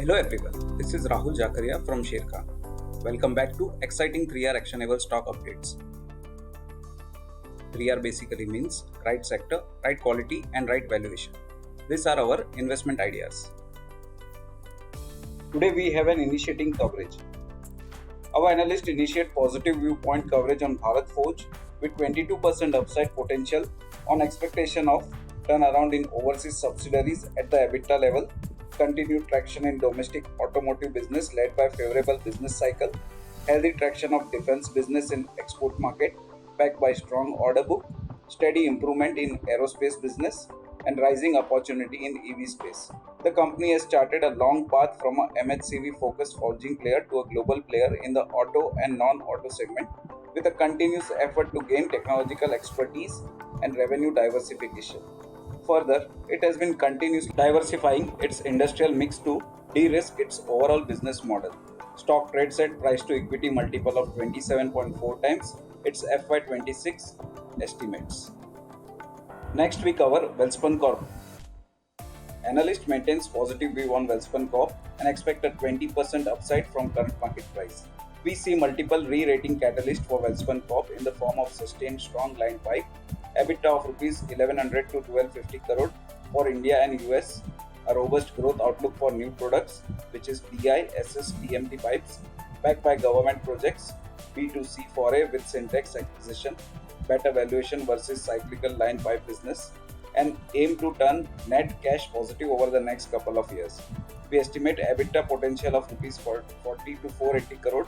Hello everyone, this is Rahul Jakaria from Sharekhan. Welcome back to exciting 3R actionable stock updates. 3R basically means right sector, right quality and right valuation. These are our investment ideas. Today we have an initiating coverage. Our analysts initiate positive viewpoint coverage on Bharat Forge with 22% upside potential on expectation of turnaround in overseas subsidiaries at the EBITDA level, continued traction in domestic automotive business led by favorable business cycle, healthy traction of defense business in export market backed by strong order book, steady improvement in aerospace business, and rising opportunity in EV space. The company has charted a long path from a MHCV focused forging player to a global player in the auto and non-auto segment with a continuous effort to gain technological expertise and revenue diversification. Further, it has been continuously diversifying its industrial mix to de-risk its overall business model. Stock trades at price to equity multiple of 27.4 times its FY26 estimates. Next, we cover Wellspun Corp. Analyst maintains positive view on Wellspun Corp and expect a 20% upside from current market price. We see multiple re-rating catalysts for Welspun Corp in the form of sustained strong line pipe, EBITDA of rupees 1100 to 1250 crore for India and US, a robust growth outlook for new products, which is DI, SS, TMT pipes, backed by government projects, B2C foray with Syntex acquisition, better valuation versus cyclical line pipe business, and aim to turn net cash positive over the next couple of years. We estimate EBITDA potential of rupees 40 to 480 crore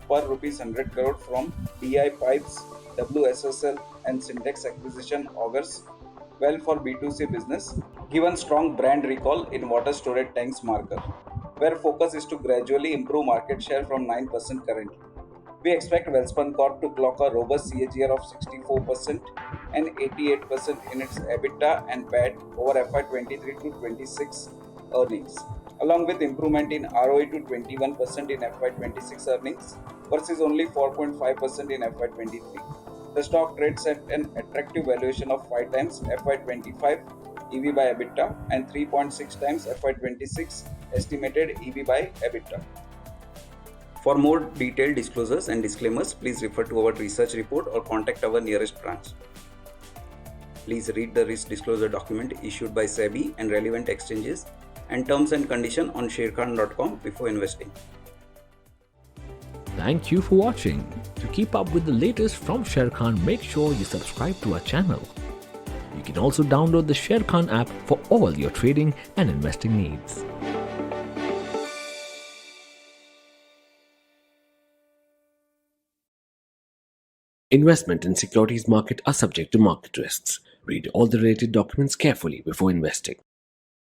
per rupees 100 crore from DI pipes, WSSL and Syntex acquisition augurs well for B2C business given strong brand recall in water storage tanks market, where focus is to gradually improve market share from 9% currently. We expect Wellspun Corp to clock a robust CAGR of 64% and 88% in its EBITDA and PAT over FY23 to 26 earnings, along with improvement in ROE to 21% in FY26 earnings versus only 4.5% in FY23. The stock trades at an attractive valuation of 5 times FY25 EV by EBITDA and 3.6 times FY26 estimated EV by EBITDA. For more detailed disclosures and disclaimers, please refer to our research report or contact our nearest branch. Please read the risk disclosure document issued by SEBI and relevant exchanges and terms and conditions on sharekhan.com before investing. Thank you for watching. To keep up with the latest from Sharekhan, make sure you subscribe to our channel. You can also download the Sharekhan app for all your trading and investing needs. Investment in securities market are subject to market risks. Read all the related documents carefully before investing.